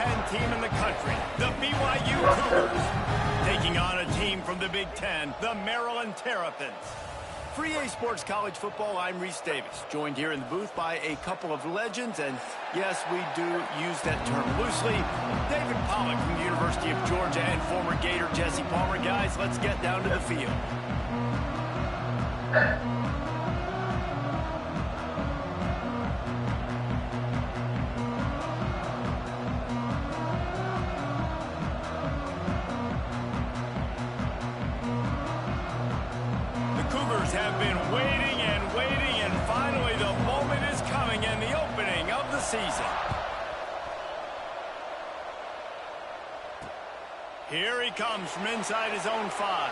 Ten team in the country, the BYU Cougars, taking on a team from the Big Ten, the Maryland Terrapins. For EA Sports College Football, I'm Reese Davis, joined here in the booth by a couple of legends, and yes, we do use that term loosely. David Pollack from the University of Georgia and former Gator Jesse Palmer. Guys, let's get down to the field. Have been waiting and finally the moment is coming and the opening of the season. Here he comes from inside his own 5.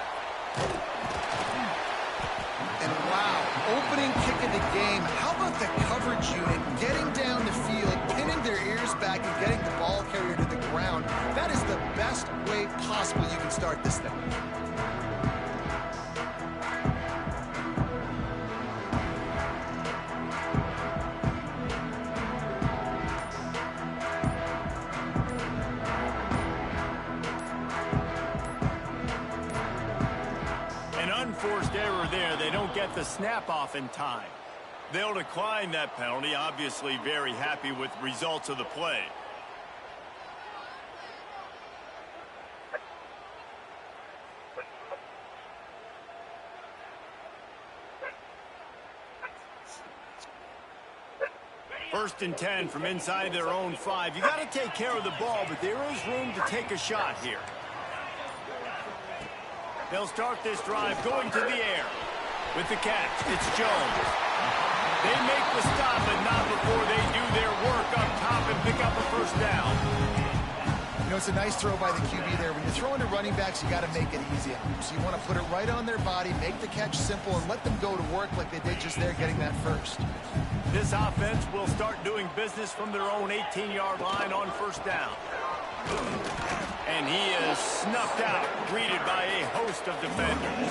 And wow, opening kick of the game. How about the coverage unit getting down the field, pinning their ears back and getting the ball carrier to the ground? That is the best way possible you can start this thing. Unforced error there. They don't get the snap off in time. They'll decline that penalty. Obviously very happy with results of the play. First and 10 from inside their own 5. You got to take care of the ball, but there is room to take a shot here. They'll start this drive going to the air. With the catch, it's Jones. They make the stop, but not before they do their work up top and pick up a first down. You know, it's a nice throw by the QB there. When you're throwing to running backs, you got to make it easy on them. So you want to put it right on their body, make the catch simple, and let them go to work like they did just there, getting that first. This offense will start doing business from their own 18-yard line on first down. And he is snuffed out, greeted by a host of defenders.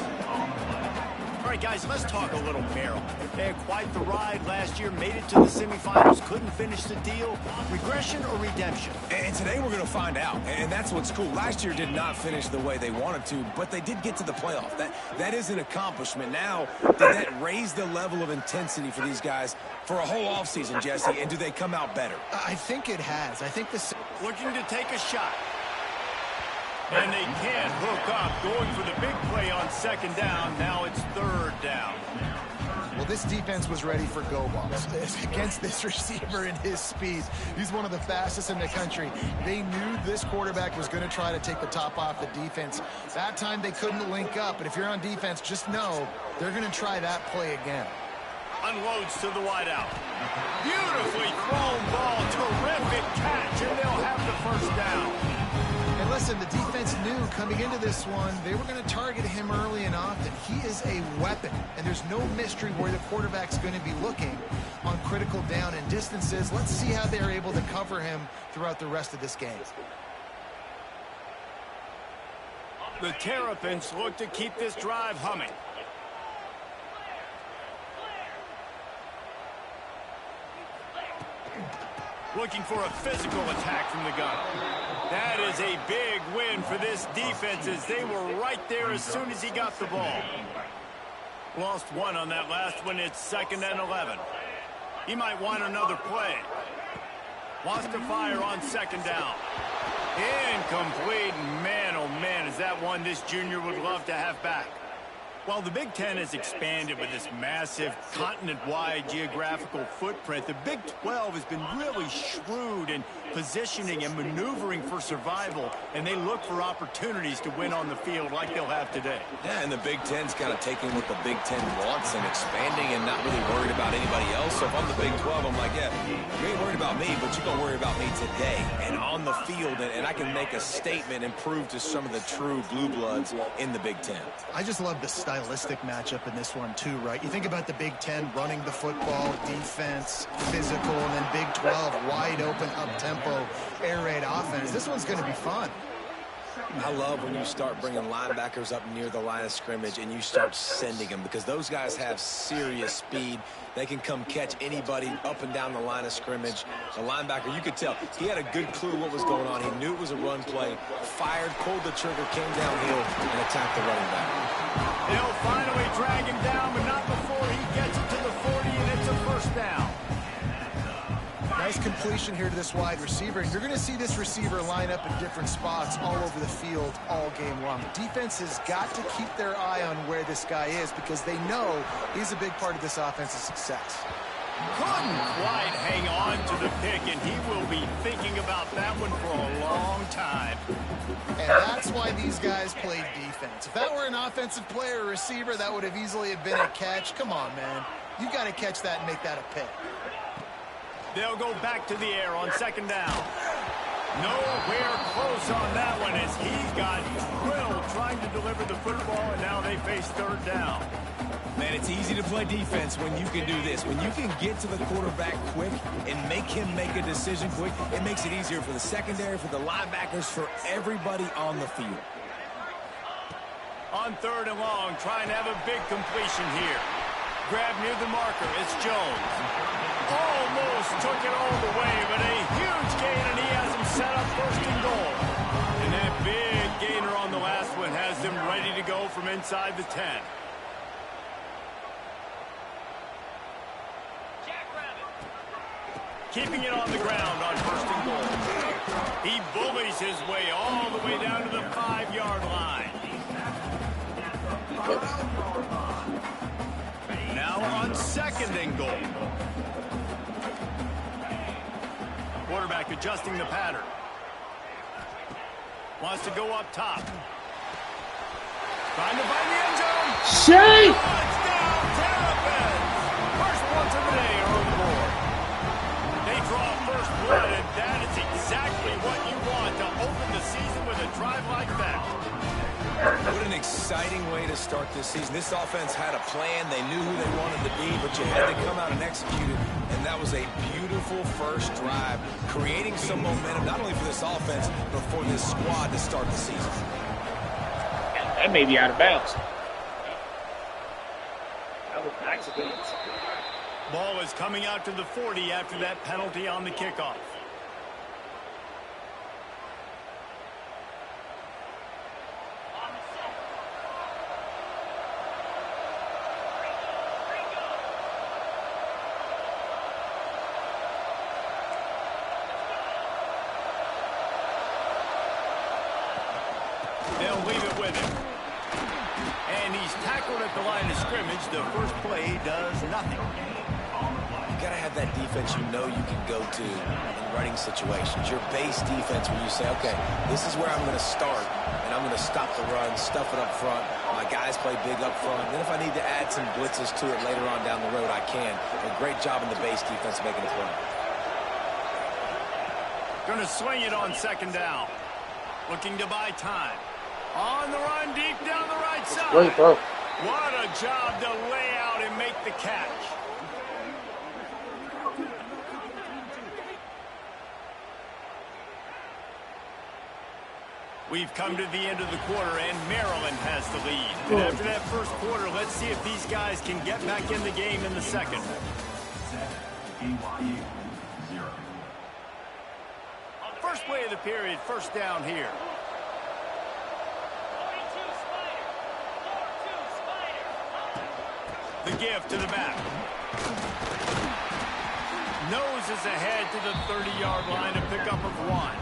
All right, guys, let's talk a little Maryland. They had quite the ride last year, made it to the semifinals, couldn't finish the deal. Regression or redemption? And today we're going to find out, and that's what's cool. Last year did not finish the way they wanted to, but they did get to the playoff. That is an accomplishment. Now, did that raise the level of intensity for these guys for a whole offseason, Jesse, and do they come out better? I think it has. I think this... Looking to take a shot. And they can't hook up, going for the big play on second down. Now it's third down. Well, this defense was ready for go balls against this receiver and his speed. He's one of the fastest in the country. They knew this quarterback was going to try to take the top off the defense. That time they couldn't link up, but if you're on defense, just know they're going to try that play again. Unloads to the wideout. Beautifully thrown ball, terrific catch, and they'll have the first down. And listen, the defense knew coming into this one, they were going to target him early and often. He is a weapon, and there's no mystery where the quarterback's going to be looking on critical down and distances. Let's see how they're able to cover him throughout the rest of this game. The Terrapins look to keep this drive humming. Looking for a physical attack from the gun. That is a big win for this defense as they were right there as soon as he got the ball. Lost one on that last one. It's 2nd and 11. He might want another play. Wants to fire on second down. Incomplete. Man, oh man, is that one this junior would love to have back. While the Big Ten has expanded with this massive continent-wide geographical footprint, the Big 12 has been really shrewd in positioning and maneuvering for survival, and they look for opportunities to win on the field like they'll have today. Yeah, and the Big Ten's kind of taking what the Big Ten wants and expanding and not really worried about anybody else. So if I'm the Big 12, I'm like, yeah, you ain't worried about me, but you're going to worry about me today and on the field, and I can make a statement and prove to some of the true blue bloods in the Big Ten. I just love the stylistic matchup in this one too, right? You think about the Big Ten running the football, defense, physical, and then Big 12 wide open, up-tempo, air raid offense. This one's going to be fun. I love when you start bringing linebackers up near the line of scrimmage and you start sending them, because those guys have serious speed. They can come catch anybody up and down the line of scrimmage. The linebacker, you could tell, he had a good clue what was going on. He knew it was a run play, fired, pulled the trigger, came downhill, and attacked the running back. They'll finally drag him down, but not before he gets it to the 40, and it's a first down. Nice completion here to this wide receiver. And you're going to see this receiver line up in different spots all over the field all game long. The defense has got to keep their eye on where this guy is, because they know he's a big part of this offense's success. Couldn't quite hang on to the pick, and he will be thinking about that one for a long time. And that's why these guys play defense. If that were an offensive player or receiver, that would have easily have been a catch. Come on, man. You've got to catch that and make that a pick. They'll go back to the air on second down. Nowhere close on that one as he got drilled trying to deliver the football, and now they face third down. Man, it's easy to play defense when you can do this. When you can get to the quarterback quick and make him make a decision quick, it makes it easier for the secondary, for the linebackers, for everybody on the field. On third and long, trying to have a big completion here. Grab near the marker. It's Jones. Almost took it all the way, but a huge gain, and he has him set up first and goal. And that big gainer on the last one has them ready to go from inside the 10. Keeping it on the ground on first and goal. He bullies his way all the way down to the 5-yard line. Now on second and goal. Quarterback adjusting the pattern. Wants to go up top. Trying to find the end zone. Shake! Touchdown, Terrapins! First points of the day are on the board. They draw first blood, and that is exactly what you want to open the season with a drive like that. What an exciting way to start this season. This offense had a plan. They knew who they wanted to be, but you had to come out and execute it. And that was a beautiful first drive, creating some momentum, not only for this offense, but for this squad to start the season. That may be out of bounds. That was an accident. Ball is coming out to the 40 after that penalty on the kickoff. They'll leave it with him. And he's tackled at the line of scrimmage. The first play does nothing. You got to have that defense you know you can go to in running situations. Your base defense where you say, okay, this is where I'm going to start, and I'm going to stop the run, stuff it up front. My guys play big up front. Then if I need to add some blitzes to it later on down the road, I can. A great job in the base defense making a play. Going to swing it on second down. Looking to buy time. On the run, deep down the right side. Great throw. What a job to lay out and make the catch. We've come to the end of the quarter, and Maryland has the lead. And after that first quarter, let's see if these guys can get back in the game in the second. First play of the period, first down here. The give to the back. Noses ahead to the 30-yard line, a pickup of 1.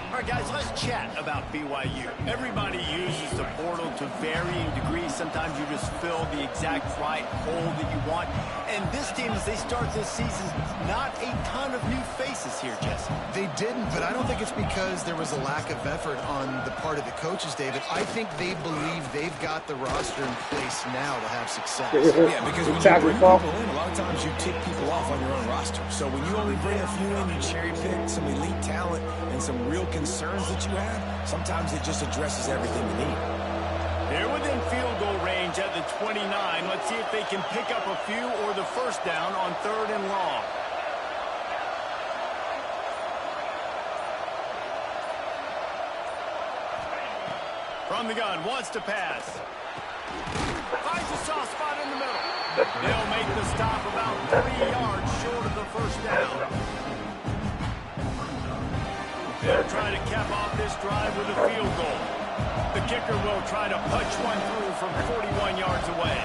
All right, guys, let's chat about BYU. Everybody uses the portal to varying degrees. Sometimes you just fill the exact right hole that you want. And this team, as they start this season, not a ton of new faces here, Jesse. They didn't, but I don't think it's because there was a lack of effort on the part of the coaches, David. I think they believe they've got the roster in place now to have success. Yeah, because when you bring people in, a lot of times you tick people off on your own roster. So when you only bring a few in, you cherry pick some elite talent and some real concerns that you have, sometimes it just addresses everything you need. They're within field goal range at the 29. Let's see if they can pick up a few or the first down on third and long. From the gun, wants to pass. Finds a soft spot in the middle. He'll make the stop about 3 yards short of the first down. They'll try to cap off this drive with a field goal. The kicker will try to punch one through from 41 yards away.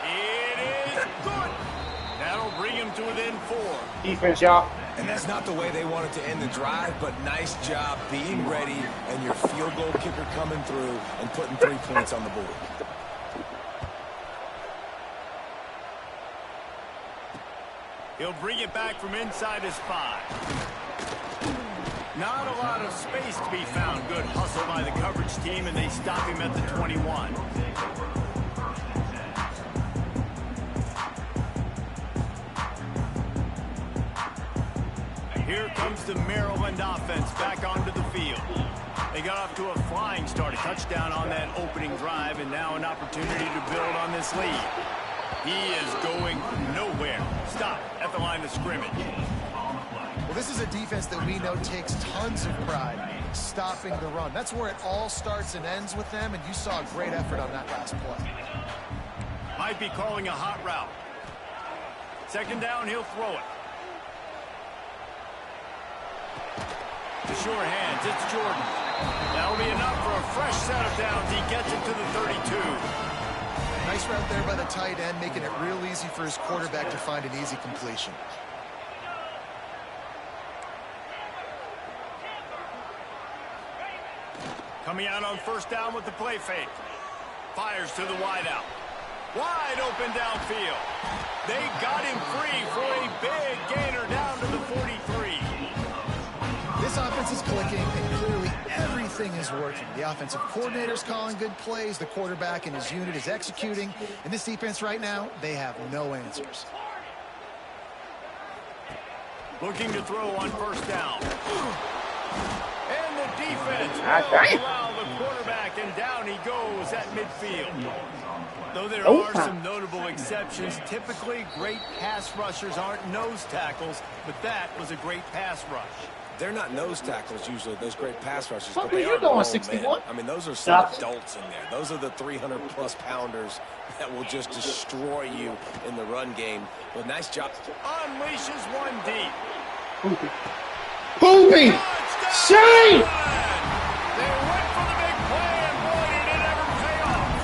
It is good. That'll bring him to within 4. Defense, y'all. And that's not the way they wanted to end the drive, but nice job being ready and your field goal kicker coming through and putting 3 points on the board. He'll bring it back from inside his 5. Not a lot of space to be found. Good hustle by the coverage team, and they stop him at the 21. Here comes the Maryland offense back onto the field. They got off to a flying start, a touchdown on that opening drive, and now an opportunity to build on this lead. He is going nowhere. Stop at the line of scrimmage. Well, this is a defense that we know takes tons of pride stopping the run. That's where it all starts and ends with them, and you saw a great effort on that last play. Might be calling a hot route. Second down, he'll throw it. The sure hands, it's Jordan. That'll be enough for a fresh set of downs. He gets it to the 32. Nice route there by the tight end, making it real easy for his quarterback to find an easy completion. Coming out on first down with the play fake. Fires to the wideout. Wide open downfield. They got him free for a big gainer down to the 43. This offense is clicking, and clearly everything is working. The offensive coordinator's calling good plays. The quarterback and his unit is executing. And this defense right now, they have no answers. Looking to throw on first down. And the defense will allow the quarterback, and down he goes at midfield. Though there are some notable exceptions, typically great pass rushers aren't nose tackles, but that was a great pass rush. They're not nose tackles usually, those great pass rushers. What but they are you are doing, grown 61? men. I mean, those are some adults in there. Those are the 300-plus pounders that will just destroy you in the run game. But nice job. Unleashes one deep. Boobie! Shane! They went for the big play, and boy, did it ever pay off.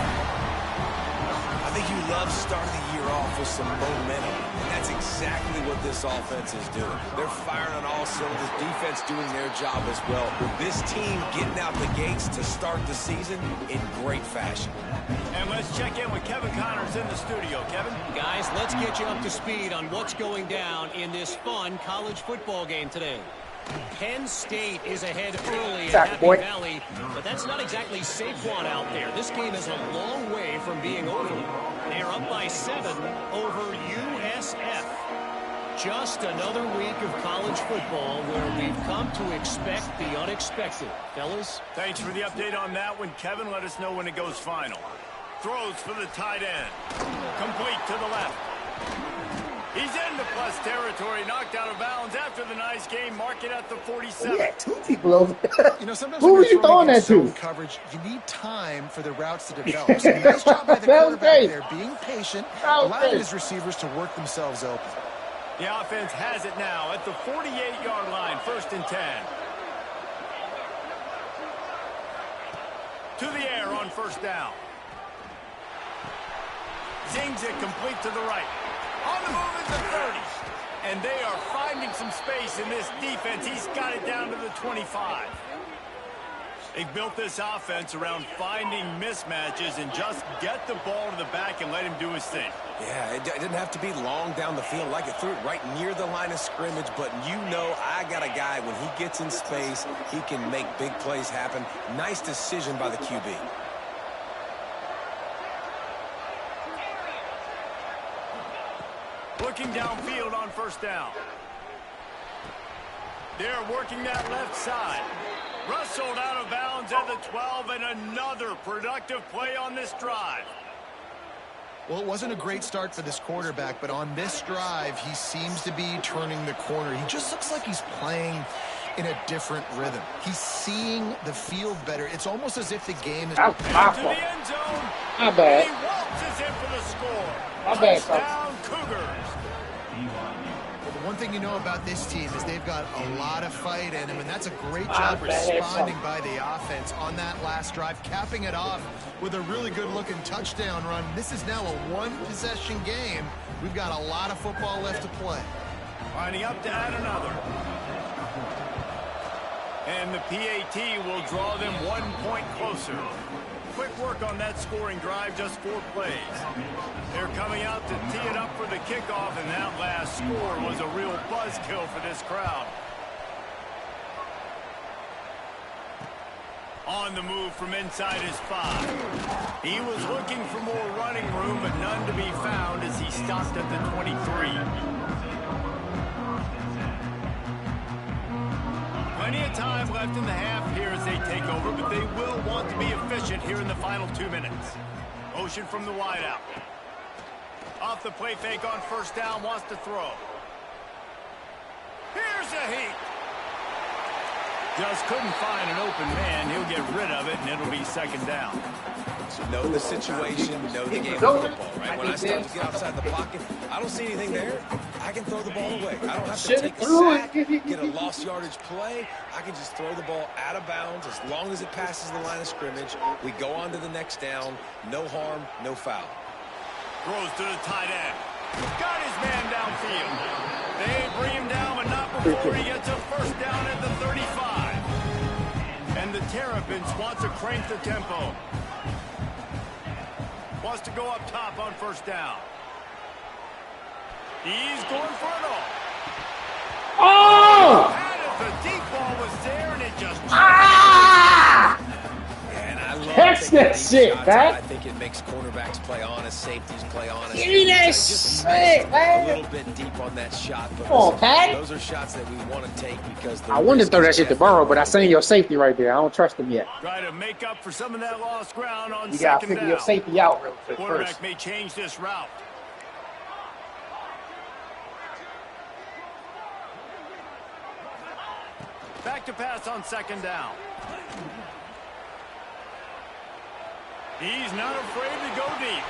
I think you love starting the year off with some momentum, and that's exactly what this offense is doing. They're firing on all cylinders, defense doing their job as well. This team getting out the gates to start the season in great fashion. And let's check in with Kevin Connors in the studio. Kevin? Guys, let's get you up to speed on what's going down in this fun college football game today. Penn State is ahead early at Happy Valley, but that's not exactly Saquon out there. This game is a long way from being over. They're up by 7 over USF. Just another week of college football where we've come to expect the unexpected. Fellas? Thanks for the update on that one, Kevin. Let us know when it goes final. Throws for the tight end. Complete to the left. He's into plus territory, knocked out of bounds after the nice game. Mark it at the 47. We had 2 people over there. You know, sometimes Who when were you're you throwing that zone to? coverage, you need time for the routes to develop. So nice job by the quarterback there, being patient, allowing his receivers to work themselves open. The offense has it now at the 48-yard line, 1st and 10. To the air on first down. Zings it complete to the right. On the move at the 30. And they are finding some space in this defense. He's got it down to the 25. They've built this offense around finding mismatches and just get the ball to the back and let him do his thing. Yeah, it didn't have to be long down the field. Like it threw it right near the line of scrimmage, but you know I got a guy, when he gets in space, he can make big plays happen. Nice decision by the QB. Looking downfield on first down. They're working that left side. Rustled out of bounds at the 12, and another productive play on this drive. Well, it wasn't a great start for this quarterback, but on this drive, he seems to be turning the corner. He just looks like he's playing in a different rhythm. He's seeing the field better. It's almost as if the game is... That's my To fault. the end zone. My bad. He waltzes in for the score. My bad, Touchdown, Cougars. The one thing you know about this team is they've got a lot of fight in them, and that's a great job responding by the offense on that last drive, capping it off with a really good-looking touchdown run. This is now a one-possession game. We've got a lot of football left to play. Lining up to add another. And the PAT will draw them 1 point closer. Quick work on that scoring drive, just 4 plays. They're coming out to tee it up for the kickoff, and that last score was a real buzzkill for this crowd. On the move from inside his 5. He was looking for more running room, but none to be found as he stopped at the 23. Plenty of time left in the half here as they take over, but they will want to be efficient here in the final 2 minutes. Motion from the wideout. Off the play fake on first down, wants to throw. Here's a heat. Just couldn't find an open man. He'll get rid of it, and it'll be second down. So know the situation, know the game of football, right? When I start to get outside the pocket, I don't see anything there. I can throw the ball away. I don't have to take a sack, get a lost yardage play. I can just throw the ball out of bounds as long as it passes the line of scrimmage. We go on to the next down. No harm, no foul. Throws to the tight end. Got his man downfield. They bring him down, but not before he gets a first down at the 35. And the Terrapins want to crank the tempo. Wants to go up top on first down. He's going for it all. Oh! And if the deep ball was there, and it just... And I love Catch that shit, shots. man. I think it makes quarterbacks play honest, safeties play honest. Give me that Just shit, man. a little bit deep on that shot. But Come on, listen, Pat. those are shots that we want to take because I wanted to throw that shit to Burrow, but I seen your safety right there. I don't trust him yet. Try to make up for some of that lost ground on You gotta second figure down. your safety out real quick Quarterback first. may change this route. Back to pass on second down. He's not afraid to go deep.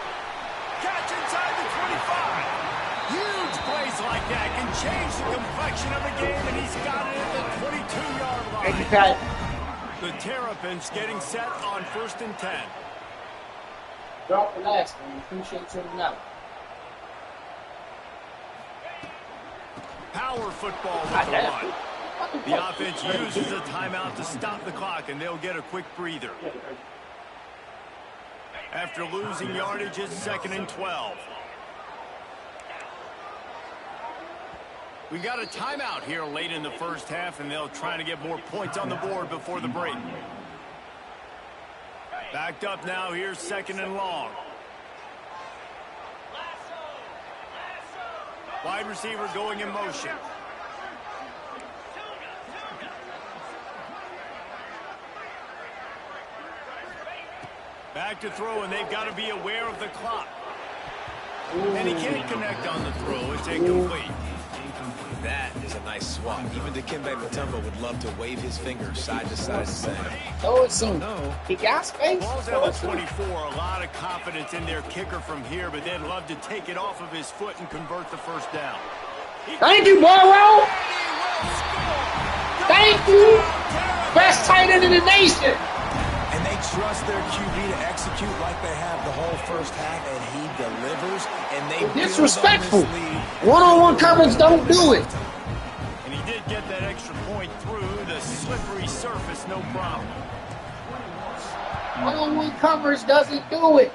Catch inside the 25. Huge plays like that can change the complexion of a game, and he's got it at the 22-yard line. Thank you, Pat. The Terrapins getting set on 1st and 10. Drop the last one. Appreciate you now. Power football with the run. The offense uses a timeout to stop the clock, and they'll get a quick breather. After losing yardage, it's 2nd and 12. We got a timeout here late in the first half, and they'll try to get more points on the board before the break. Backed up now, here's 2nd and long. Wide receiver going in motion. Back to throw, and they've got to be aware of the clock. And he can't connect on the throw. It's incomplete. That is a nice swat. Even Dikembe Mutombo would love to wave his fingers side to side saying, Throw it soon. He got space. Ball's out of 24. A lot of confidence in their kicker from here, but they'd love to take it off of his foot and convert the first down. Thank you, Burrow. Thank you. Best tight end in the nation. and they trust their QB to execute like they have the whole first half, and he delivers, and they disrespectful. One-on-one coverage don't do it. And he did get that extra point through the slippery surface, no problem. One-on-one coverage doesn't do it.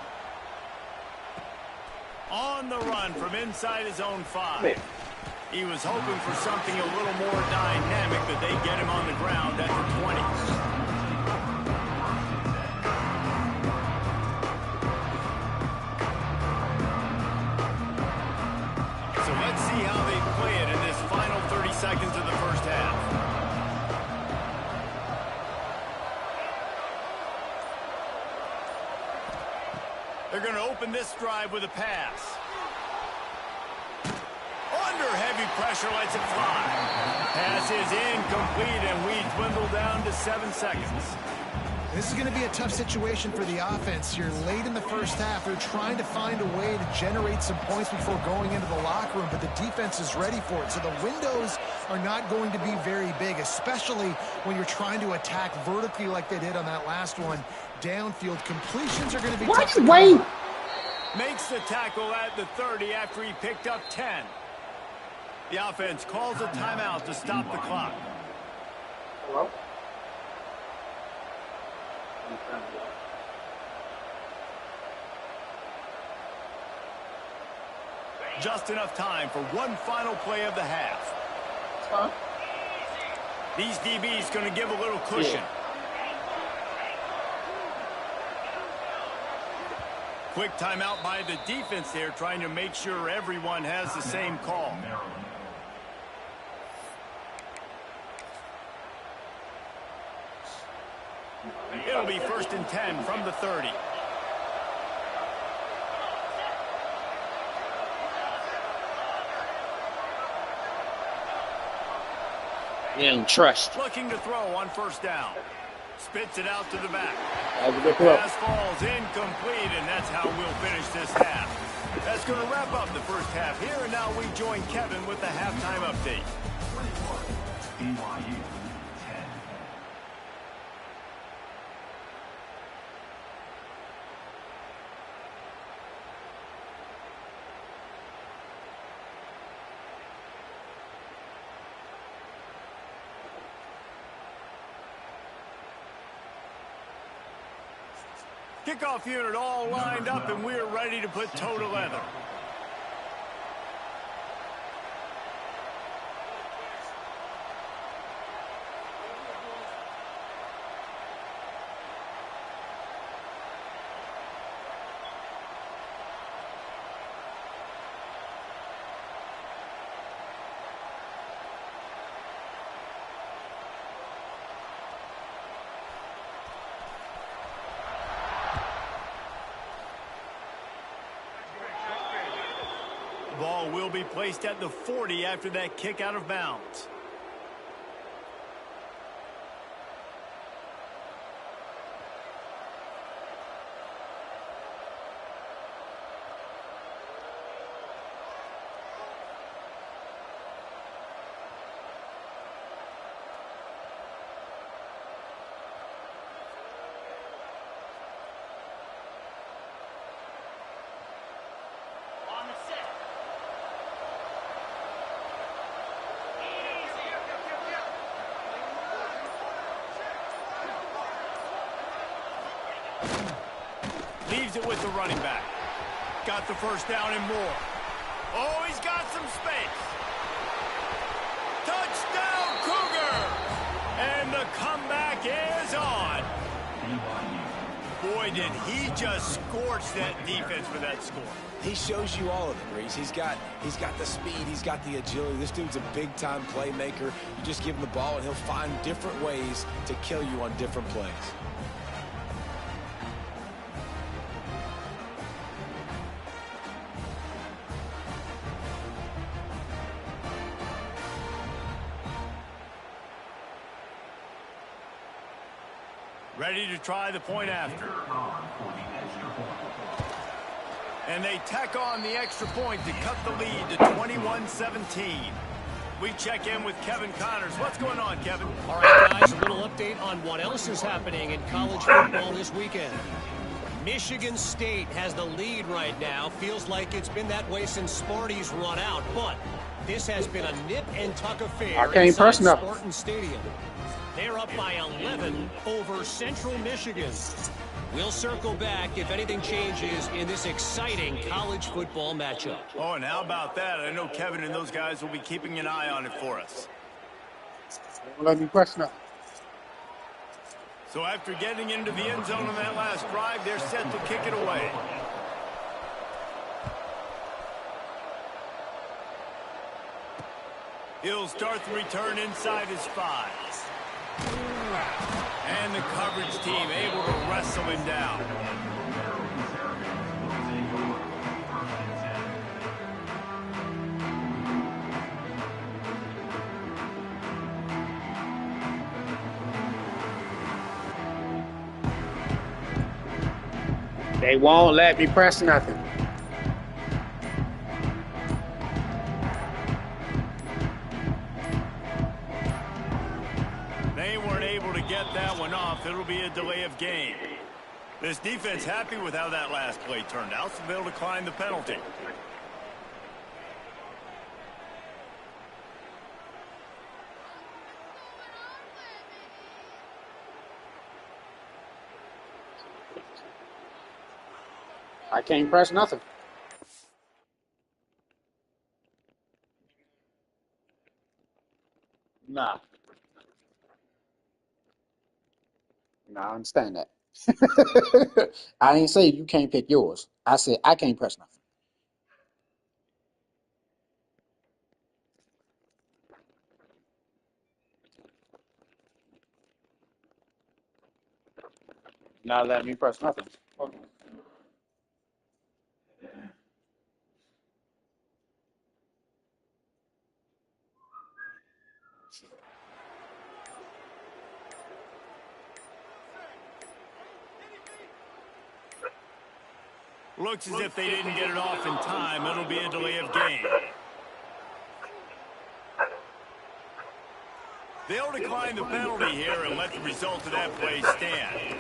On the run from inside his own 5. He was hoping for something a little more dynamic, but they get him on the ground at the 20. So let's see how they play it in this final 30 seconds of the first half. They're going to open this drive with a pass. On under heavy pressure, lets it fly. Pass is incomplete, and we dwindle down to 7 seconds. This is going to be a tough situation for the offense here. Late in the first half, they're trying to find a way to generate some points before going into the locker room, but the defense is ready for it. So the windows are not going to be very big, especially when you're trying to attack vertically like they did on that last one. Downfield completions are going to be tough. Wait. Makes the tackle at the 30 after he picked up 10. The offense calls a timeout to stop the clock. Hello? Just enough time for one final play of the half. Huh? These DBs going to give a little cushion. Yeah. Quick timeout by the defense there, trying to make sure everyone has the same call. It'll be 1st and 10 from the 30. And trust. Looking to throw on 1st down. Spits it out to the back. Pass falls incomplete, and that's how we'll finish this half. That's going to wrap up the first half here, and now we join Kevin with the halftime update. BYU 10. Kickoff unit all lined up, and we're ready to put toe to leather. Ball will be placed at the 40 after that kick out of bounds. Leaves it with the running back. Got the 1st down and more. Oh, he's got some space. Touchdown, Cougar! And the comeback is on. Boy, did he just scorch that defense for that score. He shows you all of it, Reese. He's got the speed, he's got the agility. This dude's a big-time playmaker. You just give him the ball, and he'll find different ways to kill you on different plays. Ready to try the point after. And they tack on the extra point to cut the lead to 21-17. We check in with Kevin Connors. What's going on, Kevin? All right, guys, a little update on what else is happening in college football this weekend. Michigan State has the lead right now. Feels like it's been that way since Sparty's run out, but this has been a nip-and-tuck affair inside Spartan Stadium. They're up by 11 over Central Michigan. We'll circle back if anything changes in this exciting college football matchup. Oh, and how about that? I know Kevin and those guys will be keeping an eye on it for us. Let me question up. So after getting into the end zone on that last drive, they're set to kick it away. He'll start the return inside his 5. And the coverage team able to wrestle him down. They won't let me press nothing. They weren't able to get that one off. It'll be a delay of game. This defense happy with how that last play turned out, so they'll decline the penalty. I can't press nothing. Nah. Nah, I understand that. I didn't say you can't pick yours. I said I can't press nothing. Not letting me press nothing. Looks as if they didn't get it off in time. It'll be a delay of game. They'll decline the penalty here and let the result of that play stand.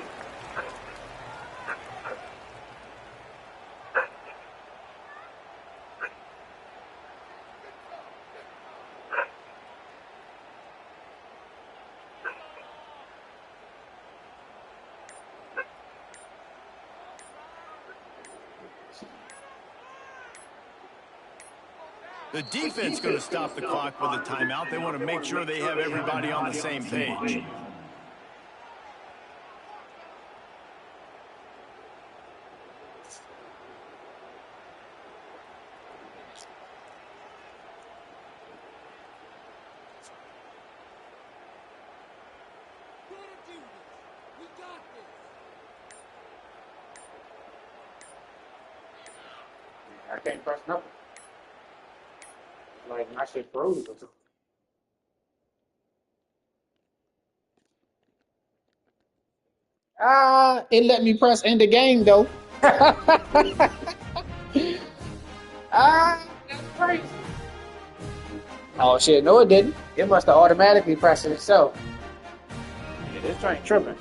The defense going to stop the clock with a timeout. They want to make sure they have everybody on the same page. I can't press nothing. Like my shit froze or something. It let me press end the game though. That's crazy. Oh shit, no it didn't. It must have automatically pressed it itself. Yeah, this train tripping.